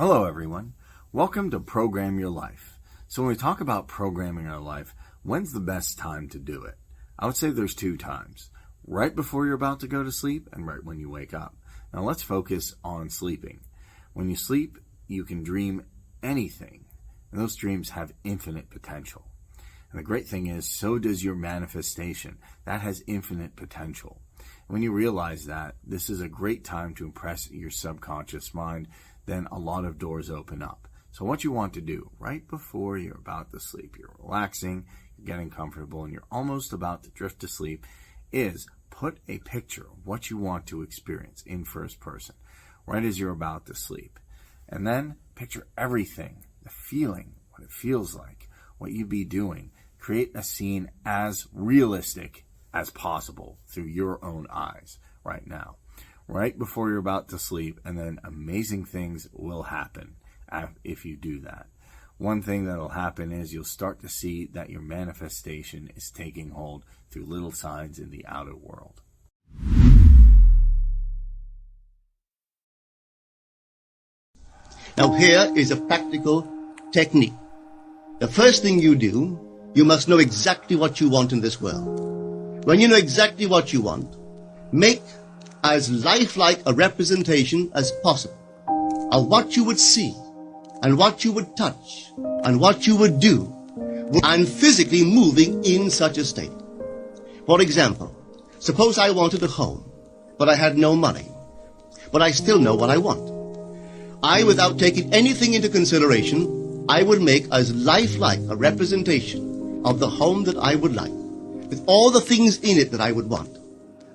Hello everyone, welcome to Program Your Life. So when we talk about programming our life, when's the best time to do it? I would say there's two times, right before you're about to go to sleep and right when you wake up. Now let's focus on sleeping. When you sleep, you can dream anything, and those dreams have infinite potential. And the great thing is, so does your manifestation. That has infinite potential. When you realize that, this is a great time to impress your subconscious mind, then a lot of doors open up. So what you want to do right before you're about to sleep, you're relaxing, you're getting comfortable, and you're almost about to drift to sleep, is put a picture of what you want to experience in first person right as you're about to sleep. And then picture everything, the feeling, what it feels like, what you'd be doing. Create a scene as realistic as possible through your own eyes right now, right before you're about to sleep, and then amazing things will happen if you do that. One thing that will happen is you'll start to see that your manifestation is taking hold through little signs in the outer world. Now here is a practical technique. The first thing you do, you must know exactly what you want in this world. When you know exactly what you want, make as lifelike a representation as possible of what you would see and what you would touch and what you would do and physically moving in such a state. For example, suppose I wanted a home, but I had no money, but I still know what I want. I, without taking anything into consideration, I would make as lifelike a representation of the home that I would like, with all the things in it that I would want.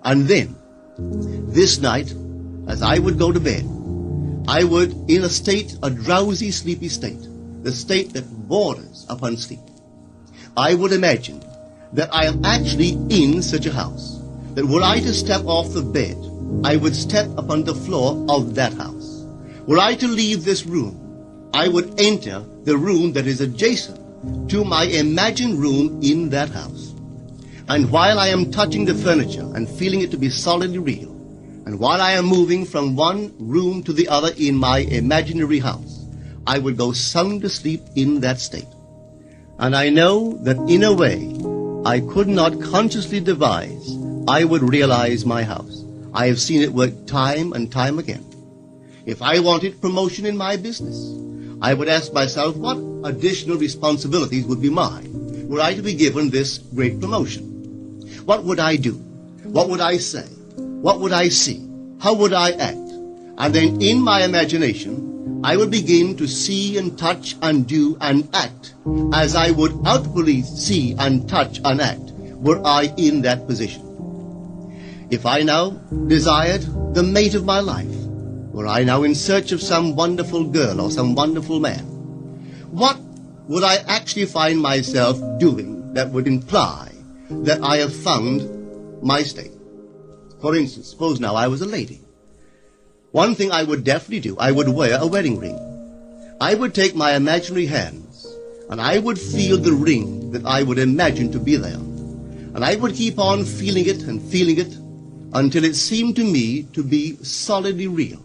And then, this night, as I would go to bed, I would, in a state, a drowsy, sleepy state, the state that borders upon sleep, I would imagine that I am actually in such a house, that were I to step off the bed, I would step upon the floor of that house. Were I to leave this room, I would enter the room that is adjacent to my imagined room in that house. And while I am touching the furniture and feeling it to be solidly real, and while I am moving from one room to the other in my imaginary house, I would go sound asleep in that state. And I know that in a way I could not consciously devise, I would realize my house. I have seen it work time and time again. If I wanted promotion in my business, I would ask myself what additional responsibilities would be mine were I to be given this great promotion. What would I do? What would I say? What would I see? How would I act? And then in my imagination, I would begin to see and touch and do and act as I would outwardly see and touch and act were I in that position. If I now desired the mate of my life, were I now in search of some wonderful girl or some wonderful man, what would I actually find myself doing that would imply that I have found my state? For instance, suppose now I was a lady. One thing I would definitely do, I would wear a wedding ring. I would take my imaginary hands and I would feel the ring that I would imagine to be there. And I would keep on feeling it until it seemed to me to be solidly real.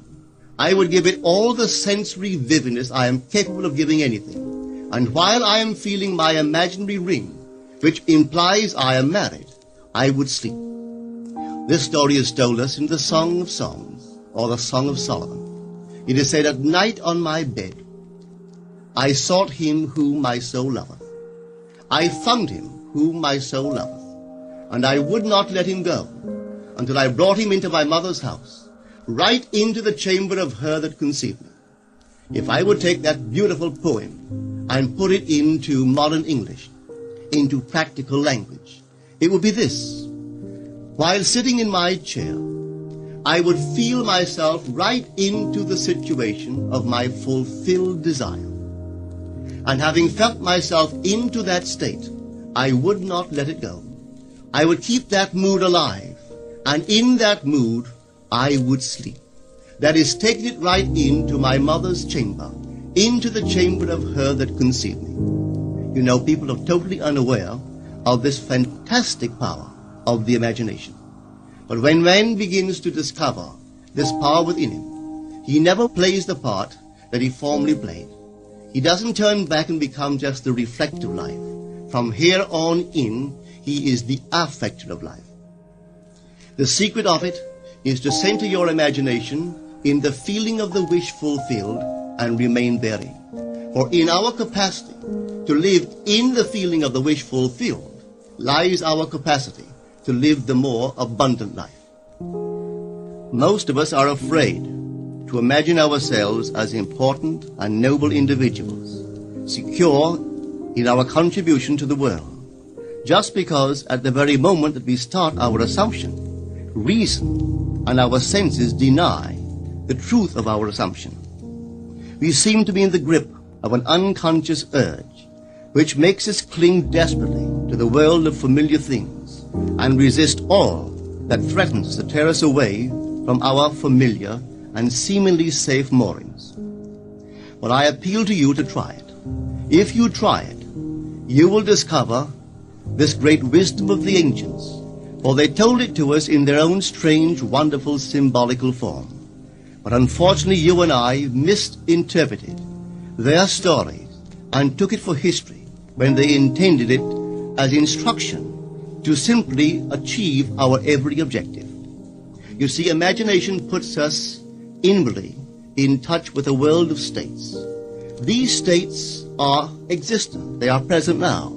I would give it all the sensory vividness I am capable of giving anything. And while I am feeling my imaginary ring, which implies I am married, I would sleep. This story is told us in the Song of Songs, or the Song of Solomon. It is said, at night on my bed, I sought him whom my soul loveth. I found him whom my soul loveth, and I would not let him go until I brought him into my mother's house, right into the chamber of her that conceived me. If I would take that beautiful poem and put it into modern English, into practical language, it would be this. While sitting in my chair, I would feel myself right into the situation of my fulfilled desire. And having felt myself into that state, I would not let it go. I would keep that mood alive, and in that mood, I would sleep. That is, taking it right into my mother's chamber, into the chamber of her that conceived me. You know, people are totally unaware of this fantastic power of the imagination. But when man begins to discover this power within him, he never plays the part that he formerly played. He doesn't turn back and become just the reflective life. From here on in, he is the affecter of life. The secret of it is to center your imagination in the feeling of the wish fulfilled and remain therein. For in our capacity to live in the feeling of the wish fulfilled lies our capacity to live the more abundant life. Most of us are afraid to imagine ourselves as important and noble individuals, secure in our contribution to the world, just because at the very moment that we start our assumption, reason and our senses deny the truth of our assumption. We seem to be in the grip of an unconscious urge which makes us cling desperately to the world of familiar things and resist all that threatens to tear us away from our familiar and seemingly safe moorings. But I appeal to you to try it. If you try it, you will discover this great wisdom of the ancients, for they told it to us in their own strange, wonderful, symbolical form. But unfortunately, you and I misinterpreted their stories and took it for history when they intended it as instruction to simply achieve our every objective. You see, imagination puts us inwardly in touch with a world of states. These states are existent, they are present now,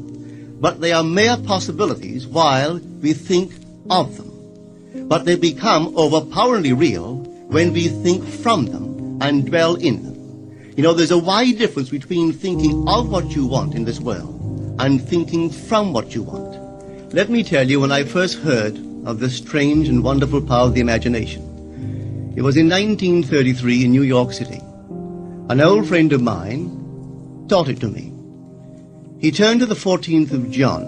but they are mere possibilities while we think of them. But they become overpoweringly real when we think from them and dwell in them. You know, there's a wide difference between thinking of what you want in this world and thinking from what you want. Let me tell you, when I first heard of this strange and wonderful power of the imagination, it was in 1933 in New York City. An old friend of mine taught it to me. He turned to the 14th of John,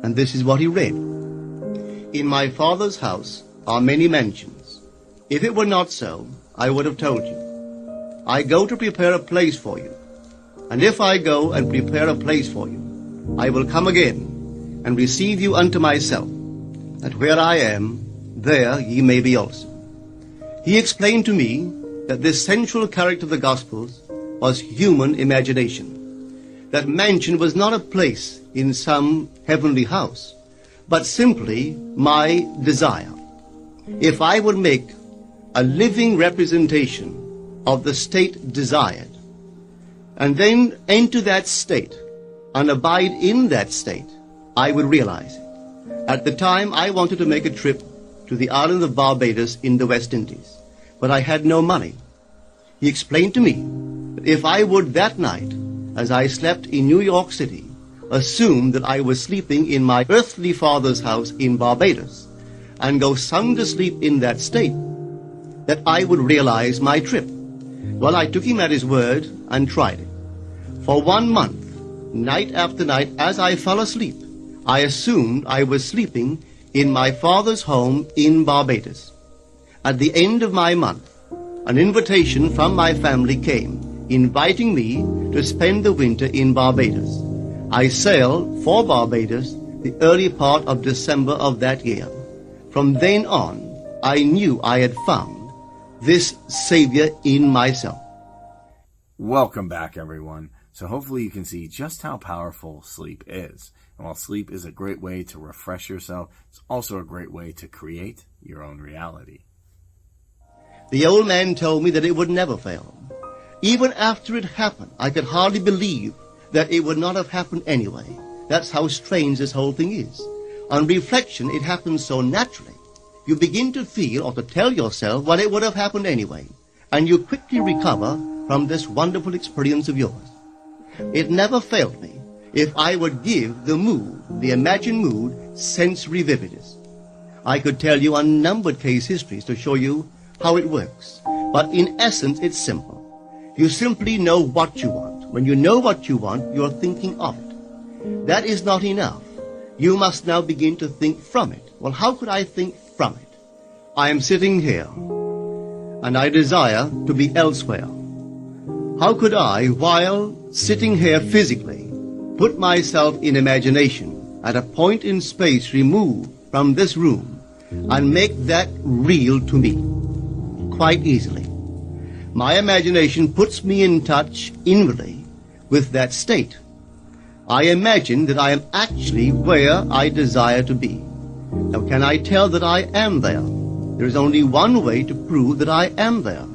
and this is what he read. In my Father's house are many mansions. If it were not so, I would have told you. I go to prepare a place for you. And if I go and prepare a place for you, I will come again and receive you unto myself, that where I am, there ye may be also. He explained to me that this central character of the Gospels was human imagination. That mansion was not a place in some heavenly house, but simply my desire. If I would make a living representation of the state desired, and then enter that state and abide in that state, I would realize it. At the time, I wanted to make a trip to the island of Barbados in the West Indies, but I had no money. He explained to me that if I would that night, as I slept in New York City, assume that I was sleeping in my earthly father's house in Barbados, and go sound to sleep in that state, that I would realize my trip. Well, I took him at his word and tried it. For 1 month, night after night, as I fell asleep, I assumed I was sleeping in my father's home in Barbados. At the end of my month, an invitation from my family came, inviting me to spend the winter in Barbados. I sailed for Barbados the early part of December of that year. From then on, I knew I had found this Savior in myself. Welcome back, everyone. So hopefully you can see just how powerful sleep is. And while sleep is a great way to refresh yourself, it's also a great way to create your own reality. The old man told me that it would never fail. Even after it happened, I could hardly believe that it would not have happened anyway. That's how strange this whole thing is. On reflection, it happens so naturally. You begin to feel or to tell yourself, well, it would have happened anyway. And you quickly recover from this wonderful experience of yours. It never failed me if I would give the mood, the imagined mood, sensory vividness. I could tell you unnumbered case histories to show you how it works. But in essence, it's simple. You simply know what you want. When you know what you want, you're thinking of it. That is not enough. You must now begin to think from it. Well, how could I think from it? I am sitting here, and I desire to be elsewhere. How could I, while sitting here physically, put myself in imagination at a point in space removed from this room and make that real to me? Quite easily. My imagination puts me in touch inwardly with that state. I imagine that I am actually where I desire to be. Now, can I tell that I am there? There is only one way to prove that I am there.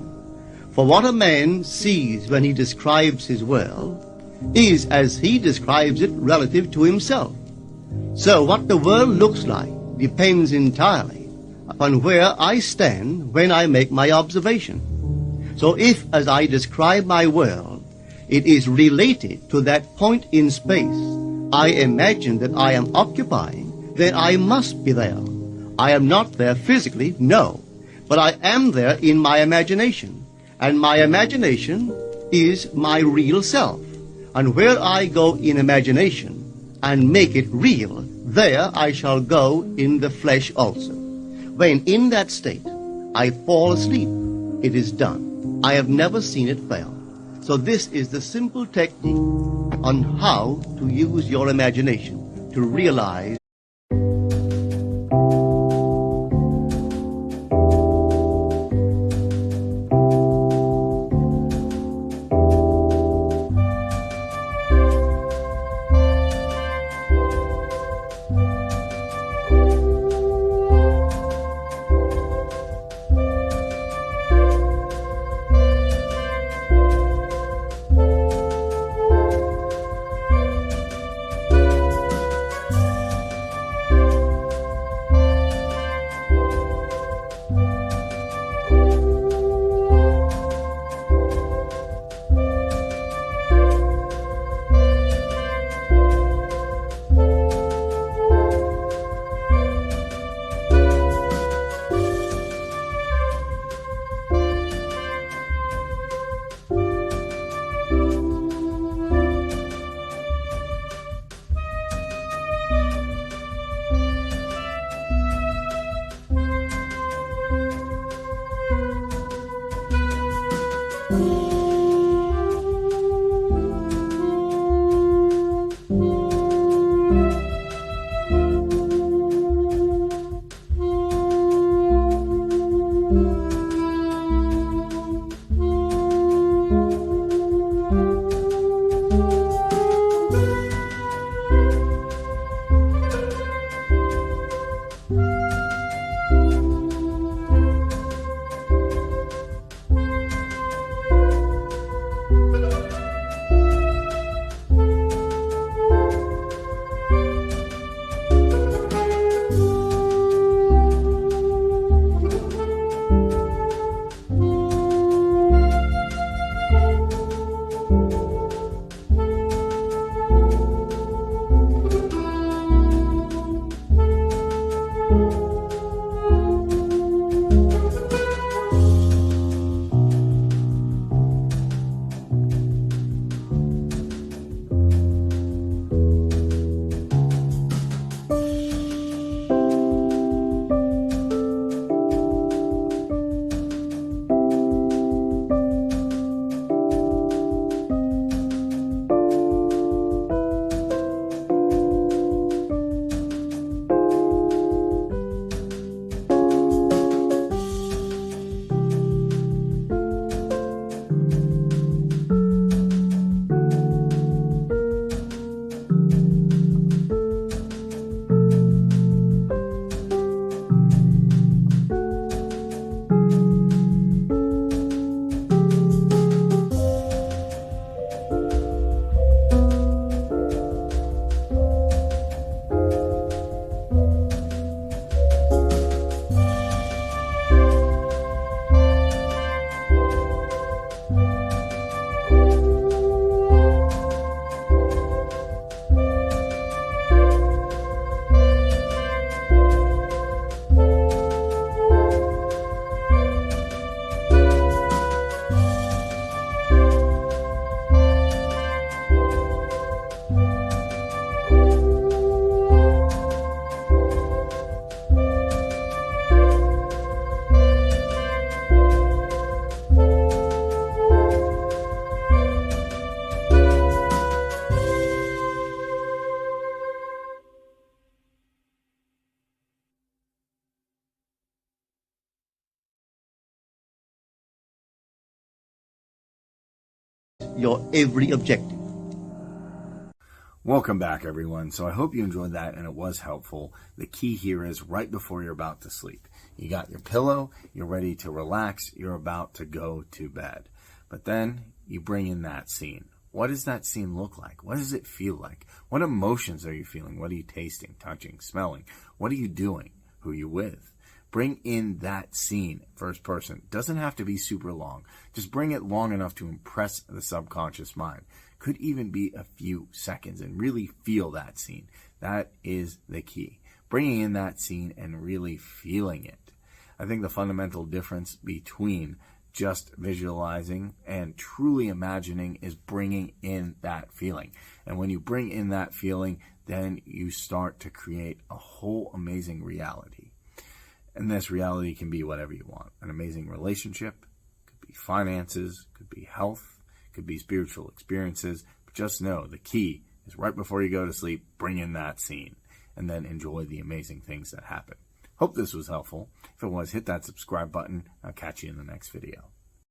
For what a man sees when he describes his world is as he describes it relative to himself. So what the world looks like depends entirely upon where I stand when I make my observation. So if, as I describe my world, it is related to that point in space I imagine that I am occupying, then I must be there. I am not there physically, no, but I am there in my imagination, and my imagination is my real self. And where I go in imagination and make it real, there I shall go in the flesh also. When in that state I fall asleep, it is done. I have never seen it fail. So this is the simple technique on how to use your imagination to realize your every objective. Welcome back, everyone. So I hope you enjoyed that and it was helpful. The key here is right before you're about to sleep. You got your pillow, you're ready to relax, you're about to go to bed. But then you bring in that scene. What does that scene look like? What does it feel like? What emotions are you feeling? What are you tasting, touching, smelling? What are you doing? Who are you with? Bring in that scene, first person. Doesn't have to be super long. Just bring it long enough to impress the subconscious mind. Could even be a few seconds and really feel that scene. That is the key. Bringing in that scene and really feeling it. I think the fundamental difference between just visualizing and truly imagining is bringing in that feeling. And when you bring in that feeling, then you start to create a whole amazing reality. And this reality can be whatever you want. An amazing relationship, could be finances, could be health, could be spiritual experiences. But just know the key is right before you go to sleep, bring in that scene and then enjoy the amazing things that happen. Hope this was helpful. If it was, hit that subscribe button. I'll catch you in the next video.